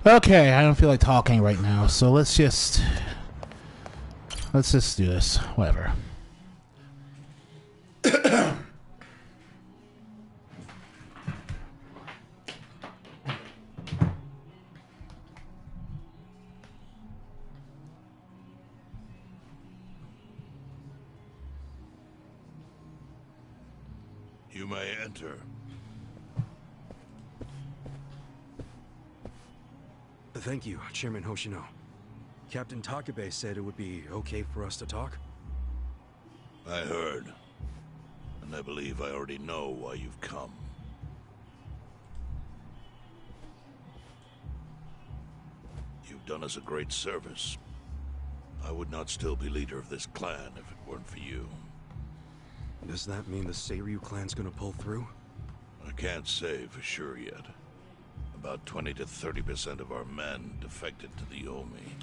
Okay, I don't feel like talking right now, so let's just do this. Whatever. You may enter. Thank you, Chairman Hoshino. Captain Takabe said it would be okay for us to talk. I heard. And I believe I already know why you've come. You've done us a great service. I would not still be leader of this clan if it weren't for you. Does that mean the Seiryu clan's gonna pull through? I can't say for sure yet. About 20 to 30% of our men defected to the Omi.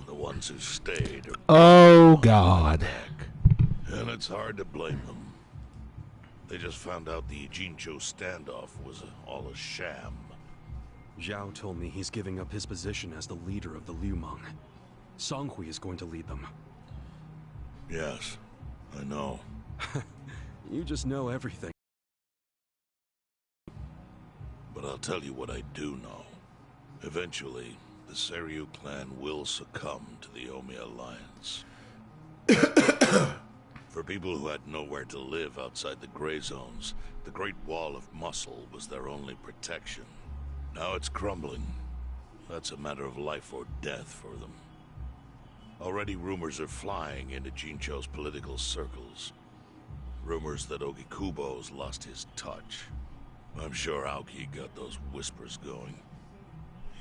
The ones who stayed are... Oh, God. And it's hard to blame them. They just found out the Ijincho standoff was all a sham. Zhao told me he's giving up his position as the leader of the Liumang. Songhui is going to lead them. Yes, I know. You just know everything. But I'll tell you what I do know. Eventually, the Seiryu clan will succumb to the Omi Alliance. For people who had nowhere to live outside the gray zones, the Great Wall of Muscle was their only protection. Now it's crumbling. That's a matter of life or death for them. Already rumors are flying into Jincho's political circles. Rumors that Ogikubo's lost his touch. I'm sure Aoki got those whispers going.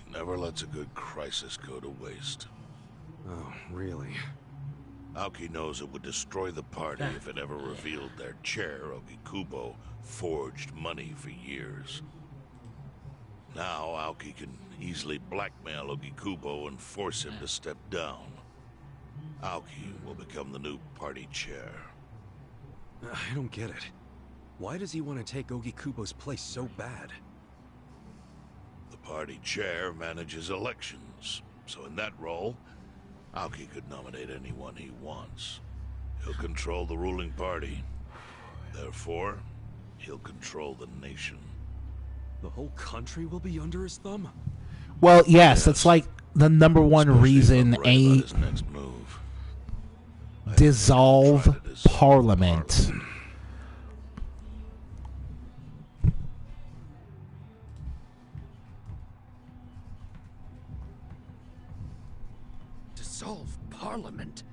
He never lets a good crisis go to waste. Oh, really? Aoki knows it would destroy the party if it ever revealed their chair, Ogikubo, forged money for years. Now Aoki can easily blackmail Ogikubo and force him to step down. Aoki will become the new party chair. I don't get it. Why does he want to take Ogikubo's place so bad? The party chair manages elections, so in that role, Aoki could nominate anyone he wants. He'll control the ruling party. Therefore, he'll control the nation. The whole country will be under his thumb? Well, yes, that's like the number one reason a dissolve parliament. Dissolve Parliament?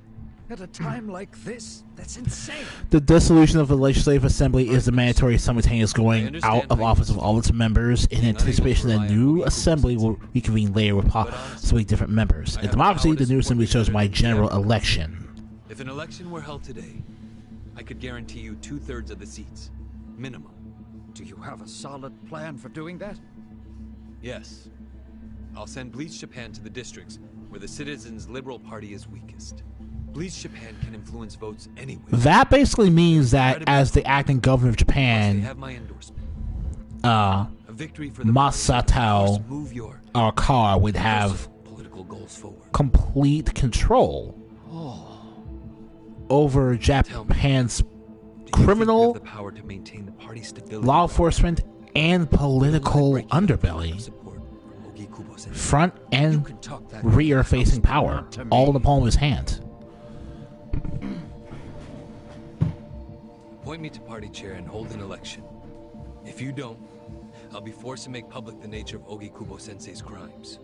At a time like this? That's insane. The dissolution of the Legislative Assembly is the mandatory simultaneous going out of office of all its members in anticipation that a new assembly will reconvene later with possibly different members. In democracy, the new assembly chose by general election. If an election were held today, I could guarantee you 2/3 of the seats. Minimum. Do you have a solid plan for doing that? Yes. I'll send Bleach Japan to the districts where the Citizens' Liberal Party is weakest. Bleach Japan can influence votes anywhere. That basically means that as the acting governor of Japan, Masato Arcar would have complete control over Japan's criminal, law enforcement, and political underbelly. Front and rear facing power, all in the palm of his hand. Appoint me to party chair and hold an election. If you don't, I'll be forced to make public the nature of Ogikubo-sensei's crimes.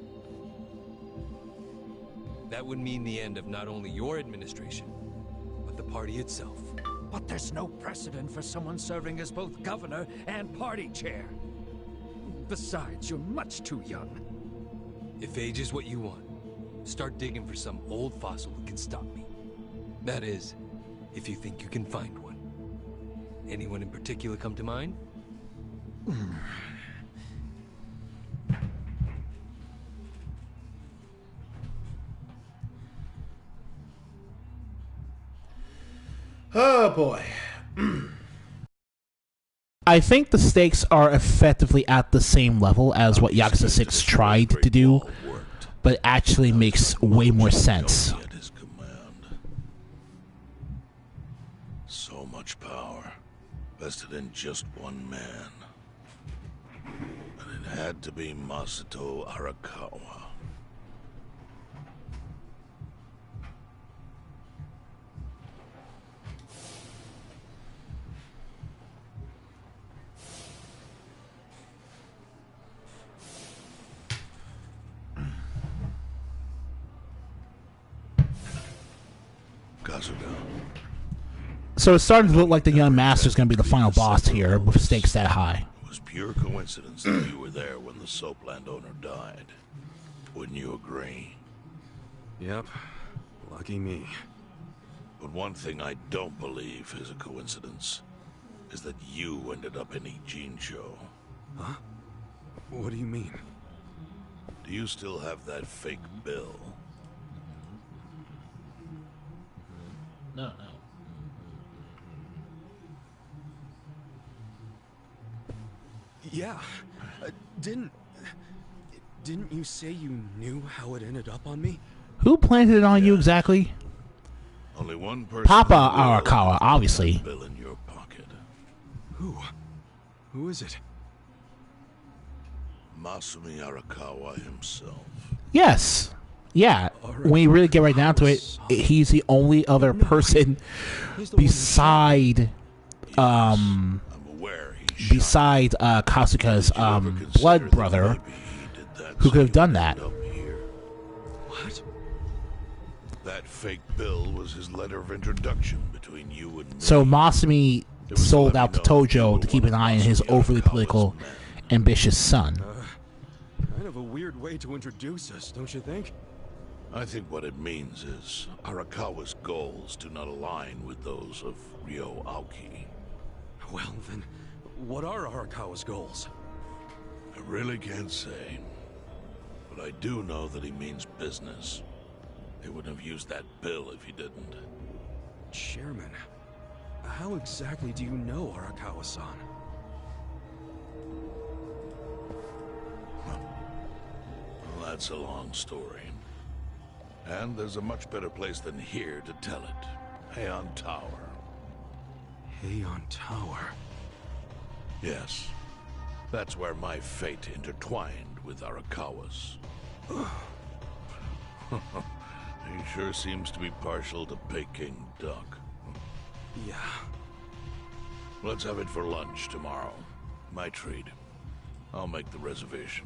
That would mean the end of not only your administration, but the party itself. But there's no precedent for someone serving as both governor and party chair. Besides, you're much too young. If age is what you want, start digging for some old fossil that can stop me. That is, if you think you can find one. Anyone in particular come to mind? Oh boy. I think the stakes are effectively at the same level as what Yakuza 6 tried to do but actually makes way more sense. At his command. So much power vested in just one man. And it had to be Masato Arakawa. Kasuga. So it's starting to look like the young master's going to be the final boss here with stakes that high. It was pure coincidence that you were there when the soap landowner died. Wouldn't you agree? Yep. Lucky me. But one thing I don't believe is a coincidence is that you ended up in Ijincho. Huh? What do you mean? Do you still have that fake bill? No. Yeah. Didn't you say you knew how it ended up on me? Who planted it on you exactly? Only one person. Papa Arakawa, obviously. Bill in your pocket. Who? Who is it? Masumi Arakawa himself. Yes. Yeah. When you really get right down to it, he's the only other person beside Kasuga's blood brother who could have done that. What? That fake bill was his letter of introduction between you and me. So Masumi sold out to Tojo to keep an eye on his overly political, ambitious son. Kind of a weird way to introduce us, don't you think? I think what it means is Arakawa's goals do not align with those of Ryo Aoki. Well, then, what are Arakawa's goals? I really can't say. But I do know that he means business. He wouldn't have used that bill if he didn't. Chairman, how exactly do you know Arakawa-san? Well, that's a long story. And there's a much better place than here to tell it. Heian Tower. Heian Tower? Yes. That's where my fate intertwined with Arakawa's. He sure seems to be partial to Peking duck. Yeah. Let's have it for lunch tomorrow. My treat. I'll make the reservation.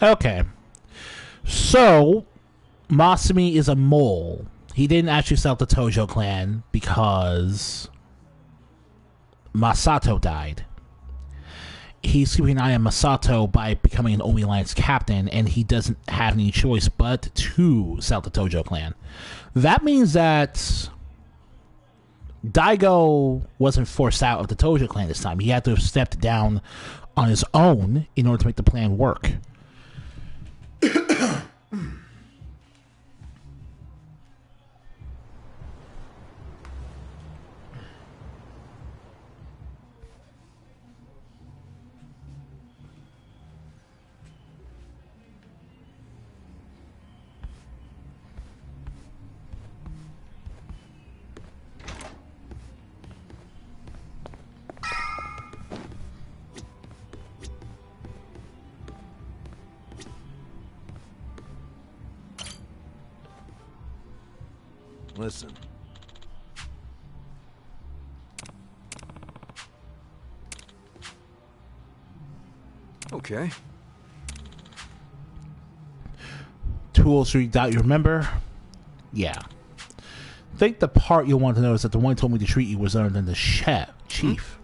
Okay. So, Masumi is a mole. He didn't actually sell the Tojo clan because Masato died. He's keeping an eye on Masato by becoming an Omi Alliance captain, and he doesn't have any choice but to sell the Tojo clan. That means that Daigo wasn't forced out of the Tojo clan this time. He had to have stepped down on his own in order to make the plan work. Listen. Okay. Tools you remember? Yeah. I think the part you'll want to know is that the one who told me to treat you was other than the chief.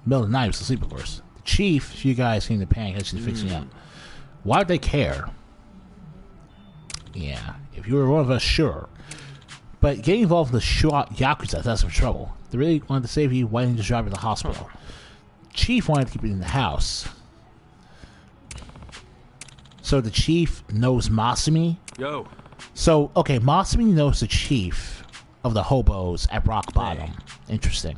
Middle of the night was asleep, of course. The chief, if you guys seem to panic as she's fixing up. Why would they care? Yeah. If you were one of us, sure. But getting involved in the Yakuza, that's some trouble. They really wanted to save you, why didn't you just drive you to the hospital? Chief wanted to keep it in the house. So the chief knows Masumi? Yo. So, okay, Masumi knows the chief. of the hobos at rock bottom. Interesting.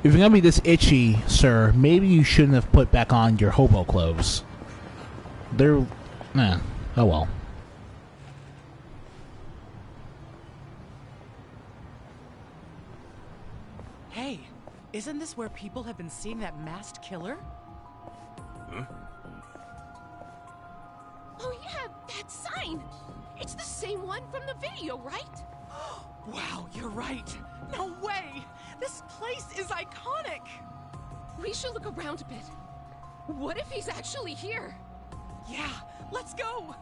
If you're gonna be this itchy, sir, maybe you shouldn't have put back on your hobo clothes. They're... oh well. Hey, isn't this where people have been seeing that masked killer? Huh? Oh yeah, that sign! It's the same one from the video, right? Wow, you're right. No way! This place is iconic! We should look around a bit. What if he's actually here? Yeah, let's go!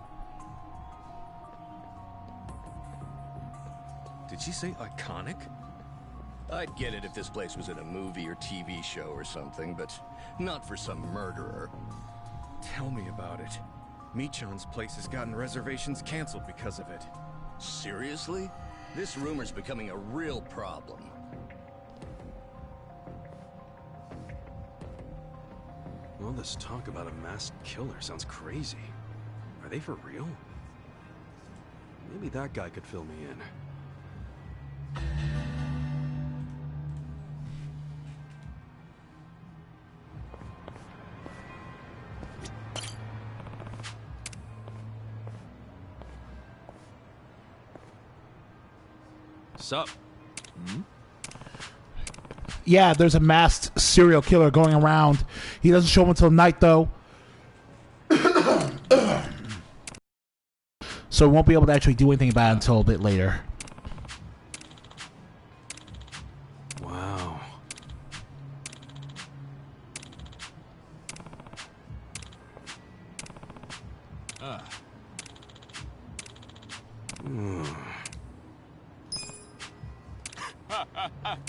Did she say iconic? I'd get it if this place was in a movie or TV show or something, but not for some murderer. Tell me about it. Michan's place has gotten reservations canceled because of it. Seriously? This rumor's becoming a real problem. All this talk about a masked killer sounds crazy. Are they for real? Maybe that guy could fill me in. Sup? Yeah, there's a masked serial killer going around. He doesn't show up until night, though. So we won't be able to actually do anything about it until a bit later. Wow.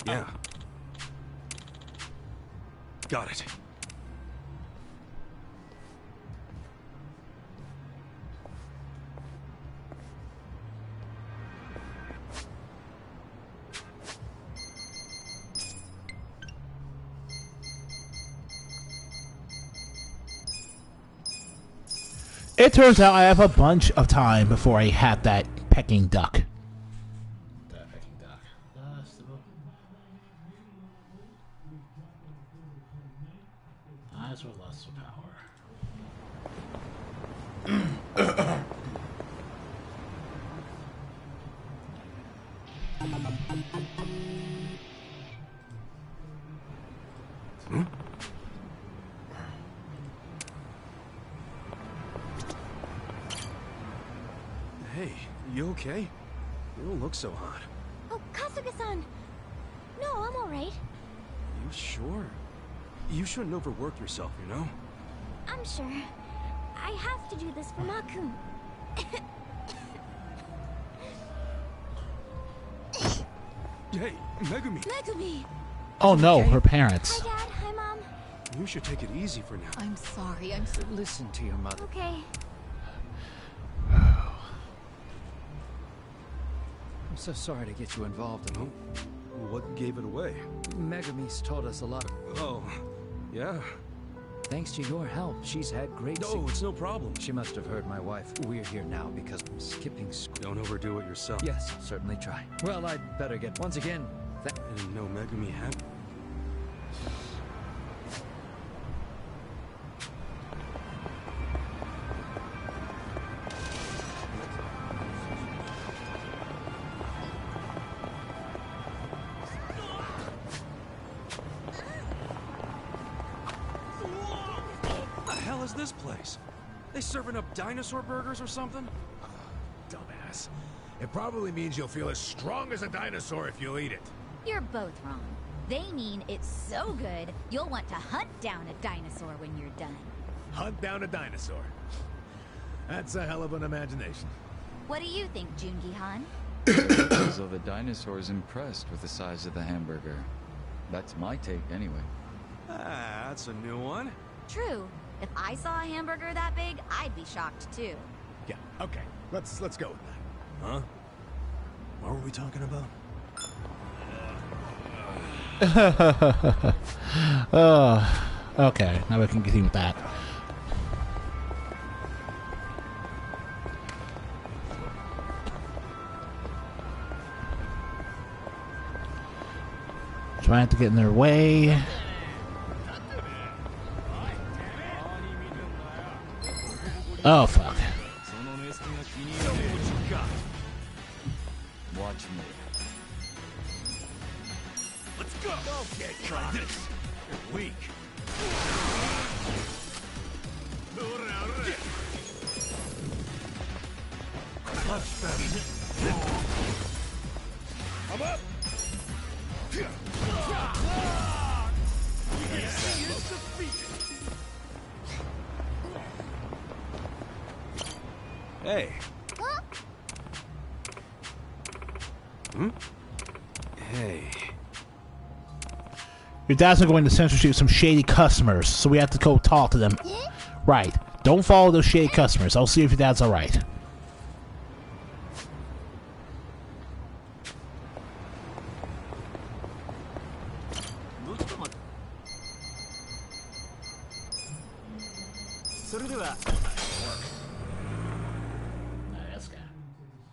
Yeah. Got it. It turns out I have a bunch of time before I have that pecking duck. Eyes with lust of power. Hey, you okay? You don't look so hot. Oh, Kasuga-san! No, I'm alright. You sure? You shouldn't overwork yourself, you know? I'm sure. I have to do this for Ma-kun. Hey, Megumi! Megumi! Oh no, her parents. Hi, Dad. Hi, Mom. You should take it easy for now. I'm sorry. I'm Listen to your mother. okay. I'm so sorry to get you involved in What gave it away? Megumi's told us a lot. Oh, Yeah. Thanks to your help, she's had great No, it's no problem. She must have heard my wife. We're here now because I'm skipping school. Don't overdo it yourself. Yes, I'll certainly try. Well, I'd better get... Once again, And no Megumi had... This place? They serving up dinosaur burgers or something? Dumbass. It probably means you'll feel as strong as a dinosaur if you'll eat it. You're both wrong. They mean it's so good, you'll want to hunt down a dinosaur when you're done. Hunt down a dinosaur. That's a hell of an imagination. What do you think, Jungi-han? As though the dinosaur's impressed with the size of the hamburger. That's my take, anyway. Ah, that's a new one. True. If I saw a hamburger that big, I'd be shocked too. Yeah, okay. Let's go with that. Huh? What were we talking about? Okay, now we can continue with that. Trying to get in their way. Oh, fuck. Watch me. Let's go! Don't get caught. You're weak. I'm up! Hey. Huh? Hmm? Hey. Your dad's not going to censorship some shady customers, so we have to go talk to them. Right. Don't follow those shady customers. I'll see if your dad's alright.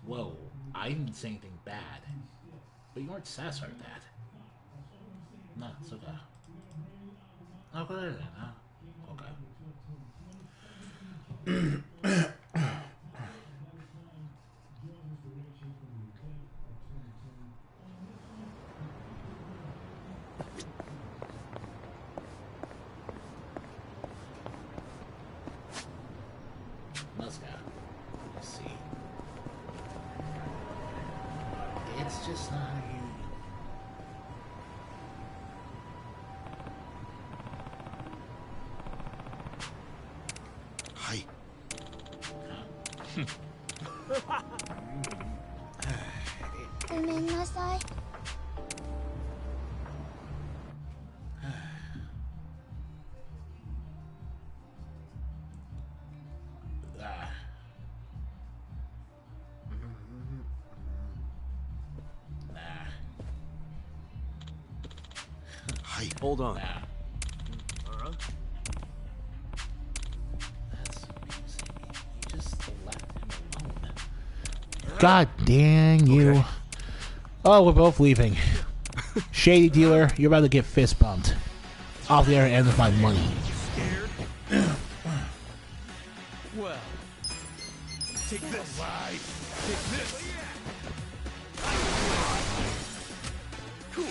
Whoa, I didn't say anything bad. But you weren't satisfied with that. No, it's okay. Okay, then, huh? Okay. Let's go. Let's see. It's just not you. Hi. ごめんなさい。Hold on. God dang you. Okay. Oh, we're both leaving. Shady dealer, you're about to get fist bumped. Off the other end of my money. Well, take this. Take this. Cool.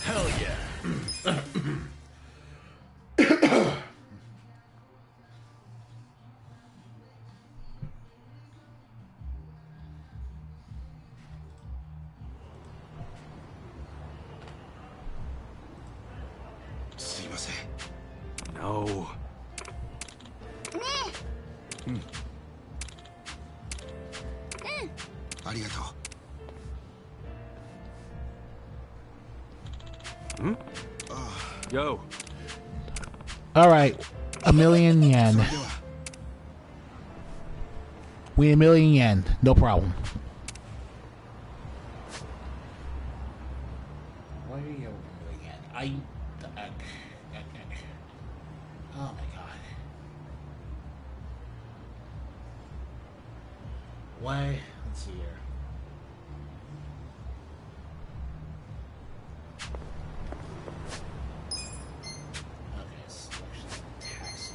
Hell yeah. No. Hmm? Yo. Alright, 1,000,000 yen. We 1,000,000 yen, no problem. Oh my god. Why? Let's see here. Okay, selection tax.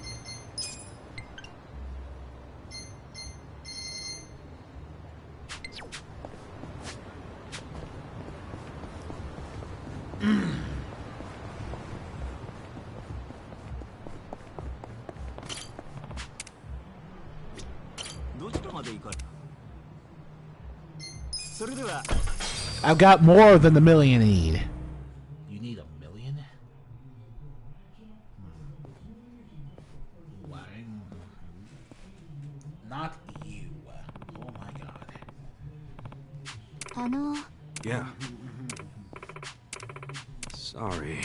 I've got more than the million you need. You need a million? Why? Not you. Oh my god. Yeah. Sorry.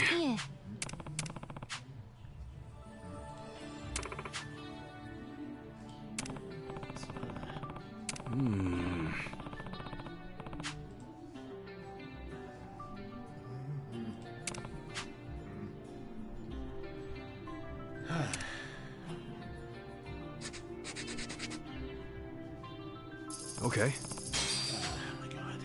Okay. Oh my god.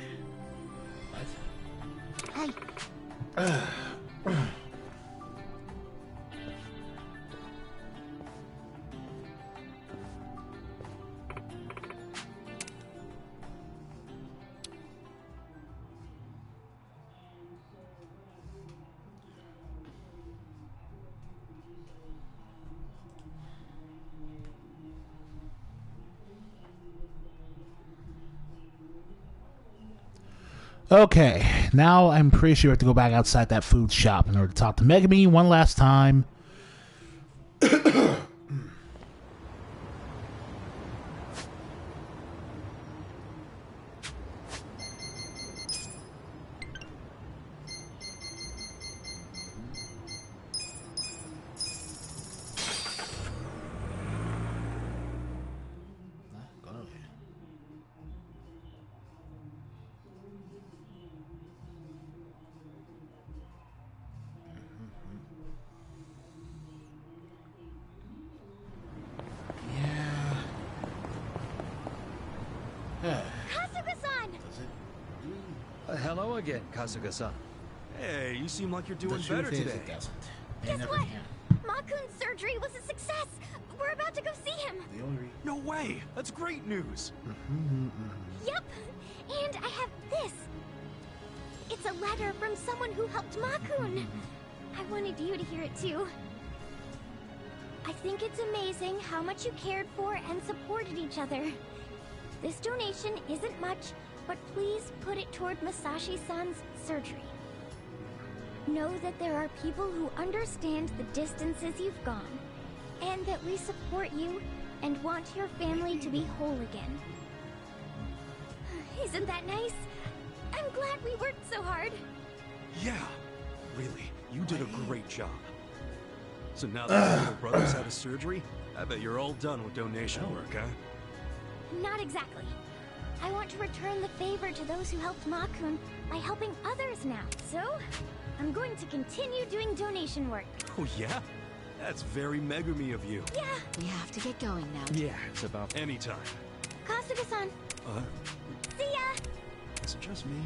Okay, now I'm pretty sure we have to go back outside that food shop in order to talk to Megami one last time. Kasuga-san! Hello again, Kasuga-san. Hey, you seem like you're doing The better truth is, today. it doesn't. Guess what? Makun's surgery was a success! We're about to go see him! No way! That's great news! Yep! And I have this! It's a letter from someone who helped Makun! I wanted you to hear it too. I think it's amazing how much you cared for and supported each other. This donation isn't much, but please put it toward Masashi-san's surgery. Know that there are people who understand the distances you've gone, and that we support you and want your family to be whole again. Isn't that nice? I'm glad we worked so hard. Yeah, really, you did a great job. So now that your little brother's had his surgery, I bet you're all done with donation work, huh? Not exactly. I want to return the favor to those who helped Makun by helping others now. So, I'm going to continue doing donation work. Oh yeah? That's very Megumi of you. Yeah. We have to get going now. Yeah, it's about anytime. Kasuga-san. See ya. Is it just me?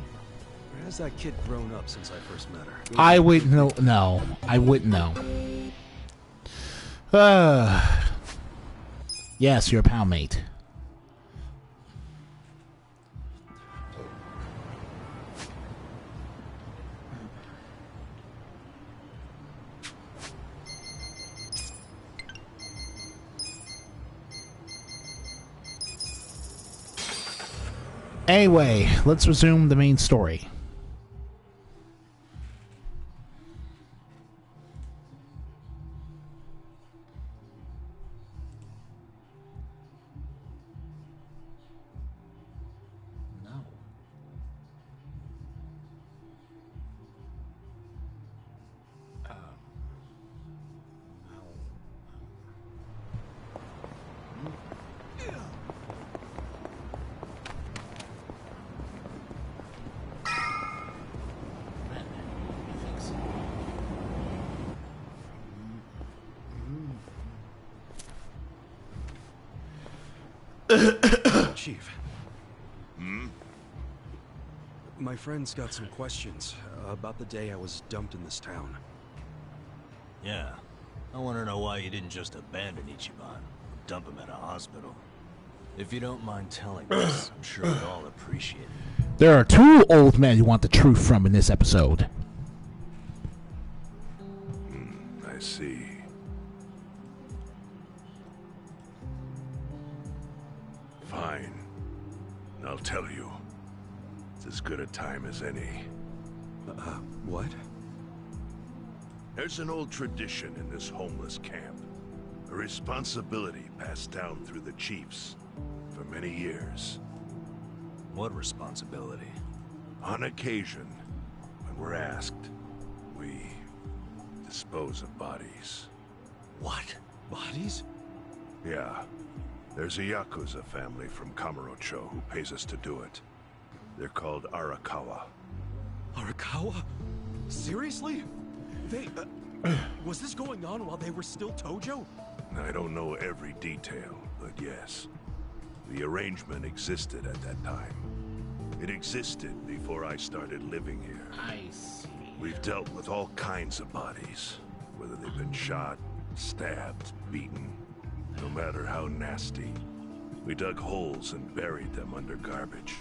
Or has that kid grown up since I first met her? I wouldn't know. No, I wouldn't know. Yes, you're a pal mate. Anyway, let's resume the main story. Chief. Hmm? My friend's got some questions about the day I was dumped in this town. Yeah. I want to know why you didn't just abandon Ichiban. Dump him at a hospital. If you don't mind telling us, I'm sure we'd all appreciate it. There are two old men you want the truth from in this episode. I see. Fine. I'll tell you. It's as good a time as any. What? There's an old tradition in this homeless camp. A responsibility passed down through the chiefs for many years. What responsibility? On occasion, when we're asked, we dispose of bodies. What? Bodies? Yeah. There's a Yakuza family from Kamurocho who pays us to do it. They're called Arakawa. Arakawa? Seriously? They... was this going on while they were still Tojo? I don't know every detail, but yes. The arrangement existed at that time. It existed before I started living here. I see. We've dealt with all kinds of bodies, whether they've been shot, stabbed, beaten, no matter how nasty. We dug holes and buried them under garbage.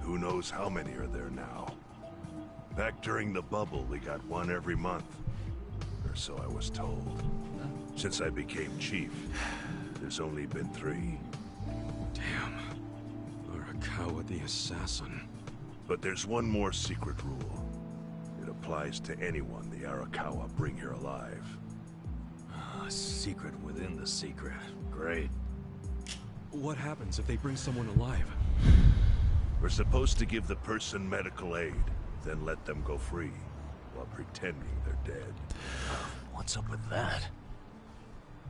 Who knows how many are there now? Back during the bubble, we got one every month. Or so I was told. Since I became chief, there's only been 3. Damn. Arakawa the assassin. But there's one more secret rule. It applies to anyone the Arakawa bring here alive. A secret within the secret. Great. What happens if they bring someone alive? We're supposed to give the person medical aid, then let them go free, while pretending they're dead. What's up with that?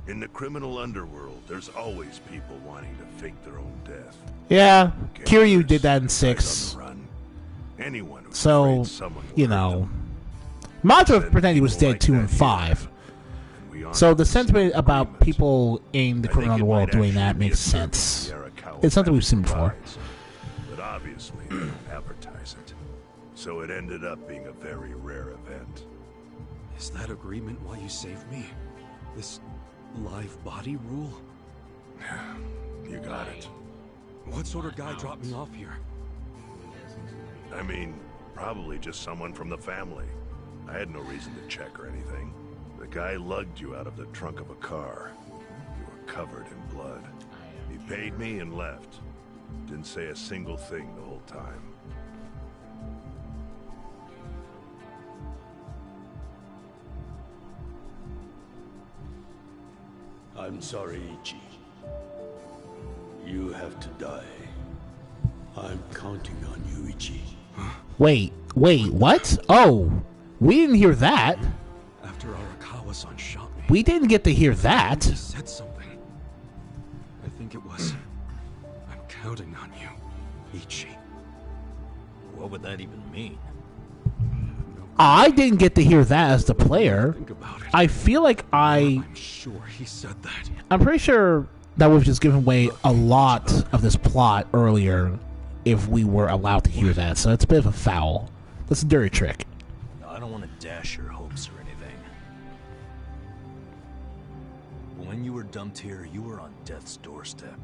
In the criminal underworld, there's always people wanting to fake their own death. Yeah, Kiryu did that in 6. Anyone who's so, you know, Madara pretended he was dead 2 and 5. So the sentiment about people in the criminal underworld doing that makes sense. It's something we've seen before. But obviously, they don't advertise it. So it ended up being a very rare event. Is that agreement why you saved me? This live body rule? You got it. What sort of guy dropped me off here? I mean, probably just someone from the family. I had no reason to check or anything. The guy lugged you out of the trunk of a car. You were covered in blood. He paid me and left. Didn't say a single thing the whole time. I'm sorry, Ichi. You have to die. I'm counting on you, Ichi. Wait, what? Oh, we didn't hear that. After Arakawa-san shot me. We didn't get to hear that. He said something. I think it was, I'm counting on you, Ichi. What would that even mean? I didn't get to hear that as the player. Think about it. I feel like I'm sure he said that. I'm pretty sure that would have just given away a lot of this plot earlier if we were allowed to hear that. So it's a bit of a foul. That's a dirty trick. No, I don't want to dash your hopes or anything. But when you were dumped here, you were on death's doorstep.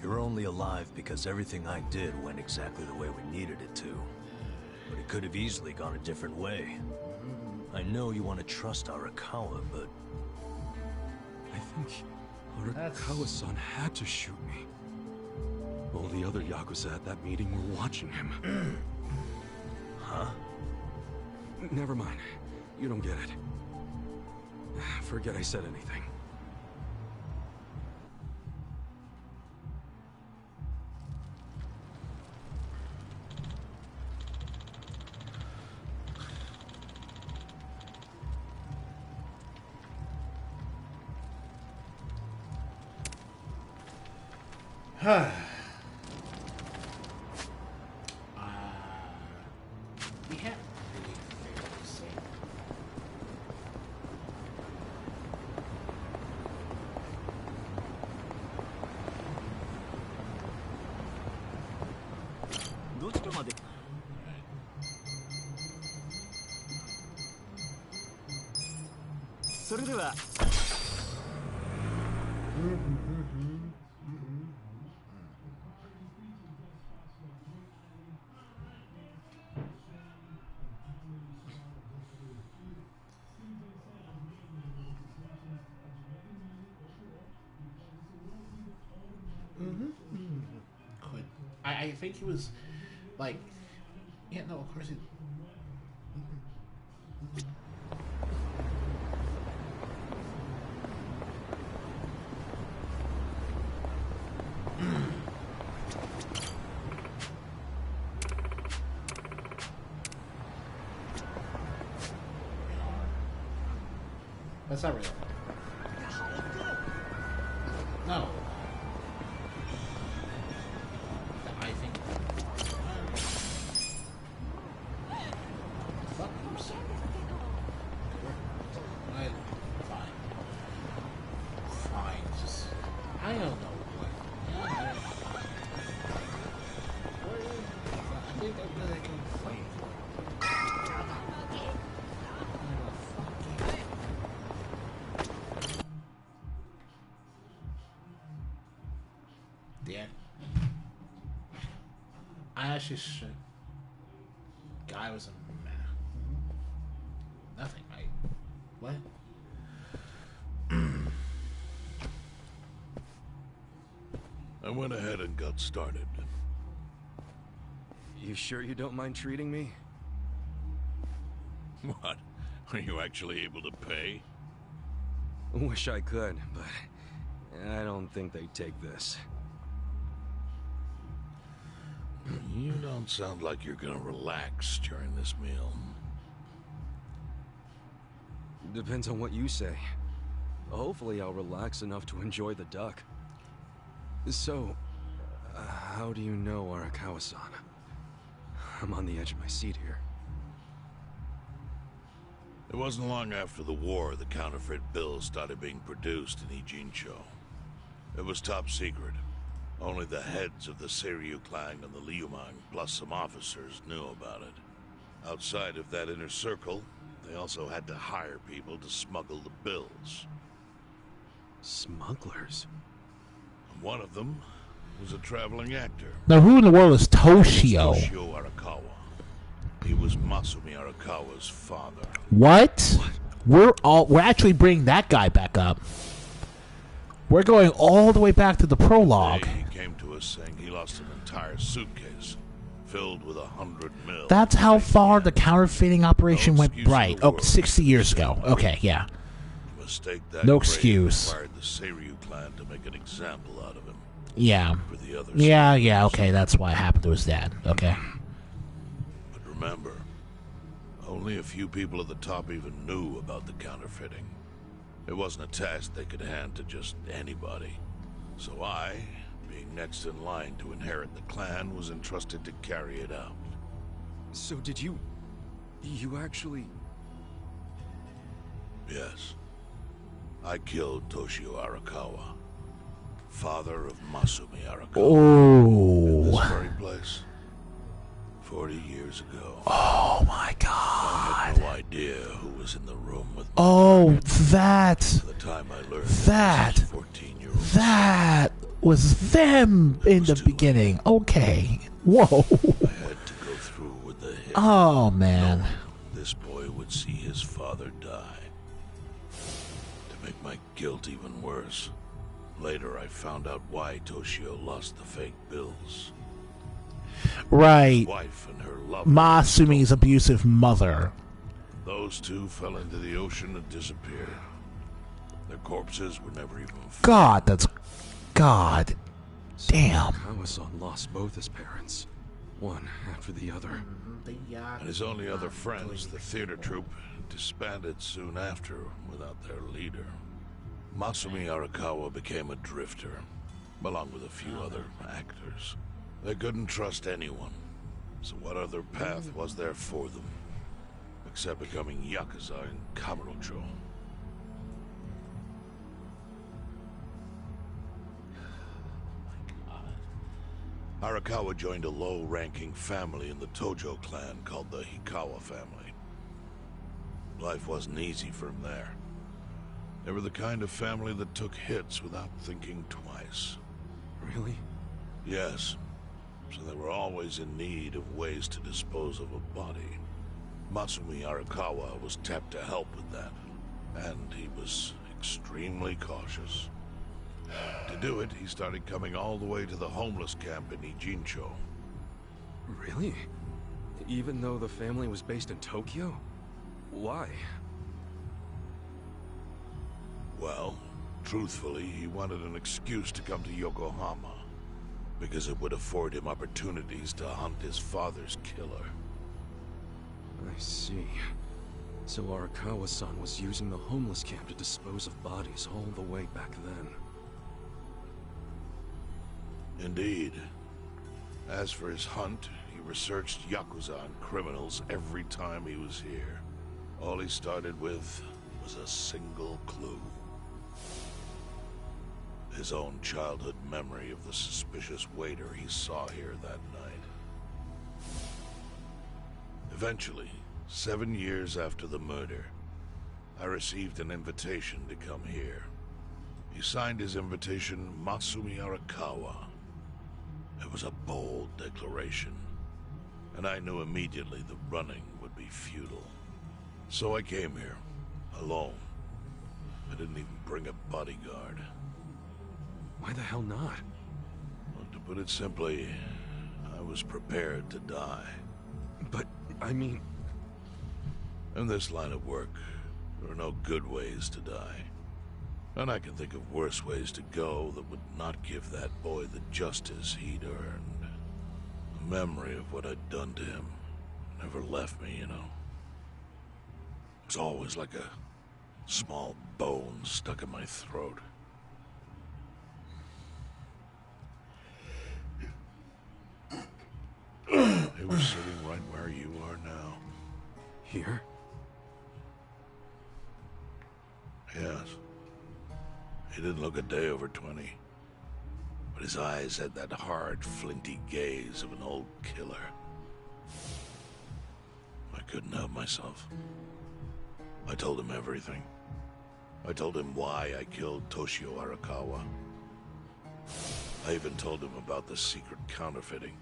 You're only alive because everything I did went exactly the way we needed it to. But it could have easily gone a different way. I know you want to trust Arakawa, but... I think Arakawa-san had to shoot me. All the other Yakuza at that meeting were watching him. Huh? Never mind. You don't get it. Forget I said anything. I think he was like, yeah, no, of course he. That's not real. No. I think. Fuck you, sir. Fine. Fine. Just. I don't know what. I think I'm gonna complain. Yeah. I actually should. Guy was a man. Nothing, right? What? I went ahead and got started. You sure you don't mind treating me? What? Are you actually able to pay? Wish I could, but I don't think they'd take this. You don't sound like you're gonna relax during this meal. Depends on what you say. Hopefully I'll relax enough to enjoy the duck. So, how do you know Arakawa-san? I'm on the edge of my seat here. It wasn't long after the war the counterfeit bills started being produced in Ijincho. It was top secret. Only the heads of the Seiryu clan and the Liumang, plus some officers, knew about it. Outside of that inner circle, they also had to hire people to smuggle the bills. Smugglers? One of them was a traveling actor. Now, who in the world is Toshio? Toshio Arakawa. He was Masumi Arakawa's father. What? We're actually bringing that guy back up. We're going all the way back to the prologue. He came to us saying he lost an entire suitcase filled with 100 mil. That's how far the counterfeiting operation went. Right. Oh, 60 years ago. Okay, yeah. Mistake that no excuse. Required the Seiryu clan to make an example out of him. Yeah. For the others. Yeah, okay, that's what happened to his dad. Okay. But remember, only a few people at the top even knew about the counterfeiting. It wasn't a task they could hand to just anybody. So I, being next in line to inherit the clan, was entrusted to carry it out. So did you actually... Yes. I killed Toshio Arakawa, father of Masumi Arakawa. Oh. In this very place. 40 years ago. Oh my God. I had no idea who was in the room with me. Oh, that. By the time I learned that. 14-year-old. That was them in the beginning. Okay. Whoa. I had to go through with the hit. Oh man. This boy would see his father die. To make my guilt even worse, later I found out why Toshio lost the fake bills. Right. His wife and her lover. Masumi's abusive mother. Those two fell into the ocean and disappeared. Their corpses were never even found. God, that's... God. Damn. Arakawa-san lost both his parents. One after the other. And his only other friends, the theater troupe, disbanded soon after without their leader. Masumi Arakawa became a drifter, along with a few other actors. They couldn't trust anyone, so what other path was there for them? Except becoming Yakuza in Kamurocho. Arakawa joined a low-ranking family in the Tojo clan called the Hikawa family. Life wasn't easy for him there. They were the kind of family that took hits without thinking twice. Really? Yes. So they were always in need of ways to dispose of a body. Matsumi Arakawa was tapped to help with that, and he was extremely cautious. To do it, he started coming all the way to the homeless camp in Ijincho. Really? Even though the family was based in Tokyo? Why? Well, truthfully, he wanted an excuse to come to Yokohama, because it would afford him opportunities to hunt his father's killer. I see. So Arakawa-san was using the homeless camp to dispose of bodies all the way back then. Indeed. As for his hunt, he researched Yakuza and criminals every time he was here. All he started with was a single clue. His own childhood memory of the suspicious waiter he saw here that night. Eventually, 7 years after the murder, I received an invitation to come here. He signed his invitation Matsumi Arakawa. It was a bold declaration, and I knew immediately the running would be futile. So I came here, alone. I didn't even bring a bodyguard. Why the hell not? Well, to put it simply, I was prepared to die. But, I mean... In this line of work, there are no good ways to die. And I can think of worse ways to go that would not give that boy the justice he'd earned. The memory of what I'd done to him never left me, you know. It was always like a small bone stuck in my throat. He was sitting right where you are now. Here? Yes. He didn't look a day over 20. But his eyes had that hard, flinty gaze of an old killer. I couldn't help myself. I told him everything. I told him why I killed Toshio Arakawa. I even told him about the secret counterfeiting.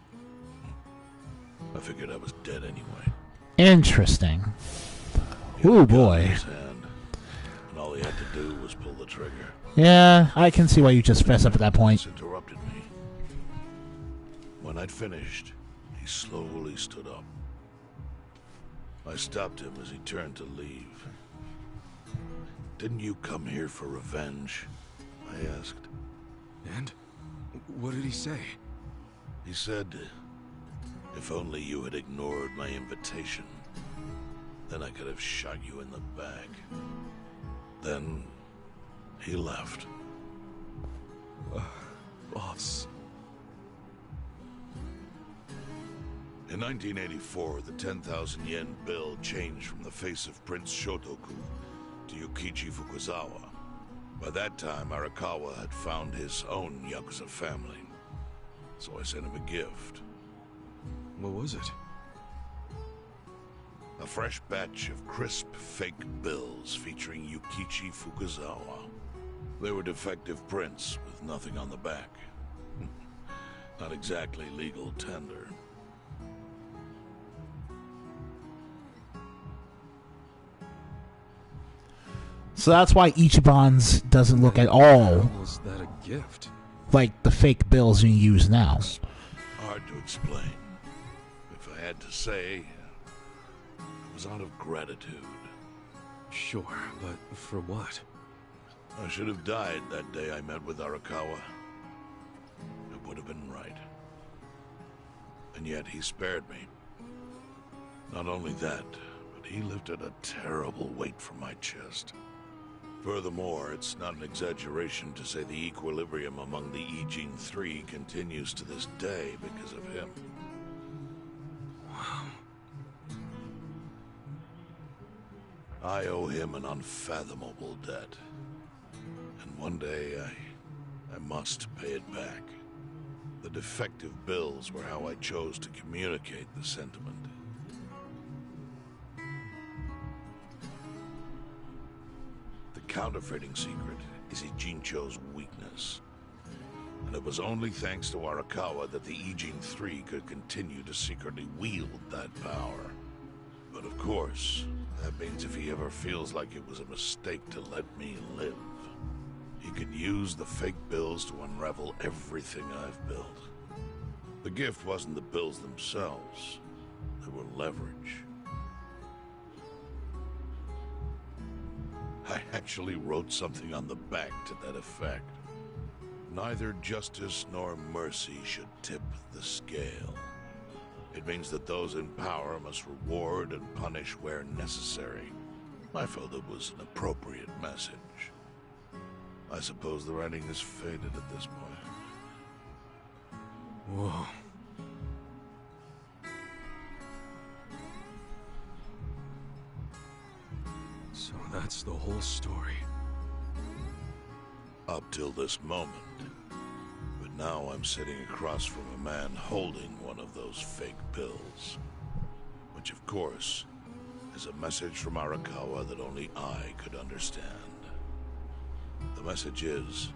I figured I was dead anyway. Interesting. Oh boy. His hand, and all he had to do was pull the trigger. Yeah, I can see why you just fess up at that point. He interrupted me. When I'd finished, he slowly stood up. I stopped him as he turned to leave. Didn't you come here for revenge? I asked. And? What did he say? He said, if only you had ignored my invitation, then I could have shot you in the back. Then he left. Boss. In 1984, the 10,000 yen bill changed from the face of Prince Shotoku to Yukichi Fukuzawa. By that time, Arakawa had found his own Yakuza family. So I sent him a gift. What was it? A fresh batch of crisp, fake bills featuring Yukichi Fukuzawa. They were defective prints with nothing on the back. Not exactly legal tender. So that's why Ichiban's doesn't look at all How was that a gift? like the fake bills you use now. Hard to explain. If I had to say, it was out of gratitude. Sure, but for what? I should have died that day I met with Arakawa. It would have been right. And yet he spared me. Not only that, but he lifted a terrible weight from my chest. Furthermore, it's not an exaggeration to say the equilibrium among the Ijin Three continues to this day because of him. Wow. I owe him an unfathomable debt. And one day, I must pay it back. The defective bills were how I chose to communicate the sentiment. The counterfeiting secret is Ijincho's weakness. And it was only thanks to Arakawa that the Ijin 3 could continue to secretly wield that power. But of course, that means if he ever feels like it was a mistake to let me live, he could use the fake bills to unravel everything I've built. The gift wasn't the bills themselves, they were leverage. I actually wrote something on the back to that effect. Neither justice nor mercy should tip the scale. It means that those in power must reward and punish where necessary. I felt it was an appropriate message. I suppose the writing is faded at this point. Whoa. So that's the whole story. Up till this moment. But now I'm sitting across from a man holding one of those fake bills. Which, of course, is a message from Arakawa that only I could understand. The message is,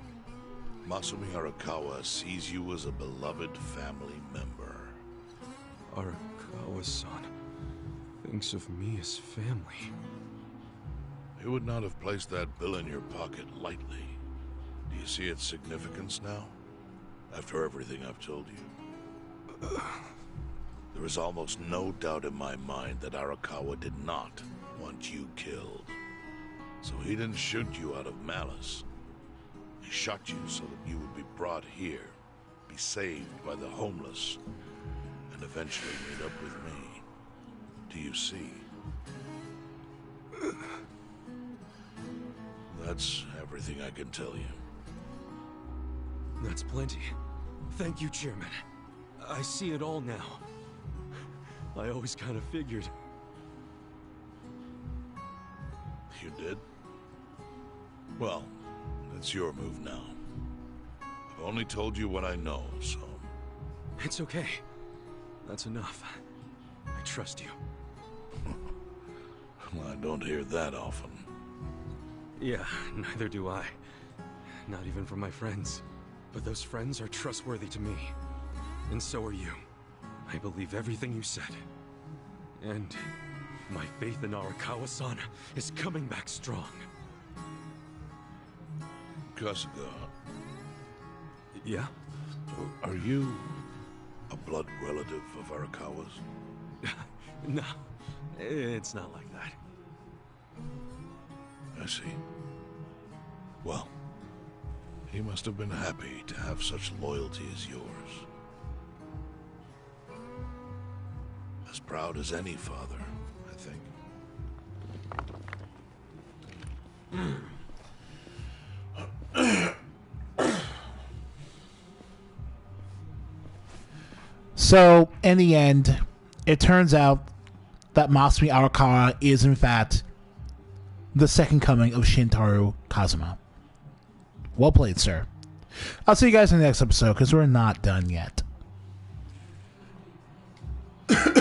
Masumi Arakawa sees you as a beloved family member. Arakawa-san thinks of me as family. He would not have placed that bill in your pocket lightly. Do you see its significance now? After everything I've told you? There is almost no doubt in my mind that Arakawa did not want you killed. So he didn't shoot you out of malice. He shot you so that you would be brought here, be saved by the homeless, and eventually meet up with me. Do you see? That's everything I can tell you. That's plenty. Thank you, Chairman. I see it all now. I always kind of figured. You did? Well, it's your move now. I've only told you what I know, so... It's okay. That's enough. I trust you. Well, I don't hear that often. Yeah, neither do I. Not even from my friends. But those friends are trustworthy to me. And so are you. I believe everything you said. And my faith in Arakawa-san is coming back strong. Kasuga. Yeah? Are you a blood relative of Arakawa's? No, it's not like that. I see. Well, he must have been happy to have such loyalty as yours. As proud as any father, I think. So, in the end, it turns out that Masumi Arakawa is, in fact, the second coming of Shintaro Kazuma. Well played, sir. I'll see you guys in the next episode, because we're not done yet.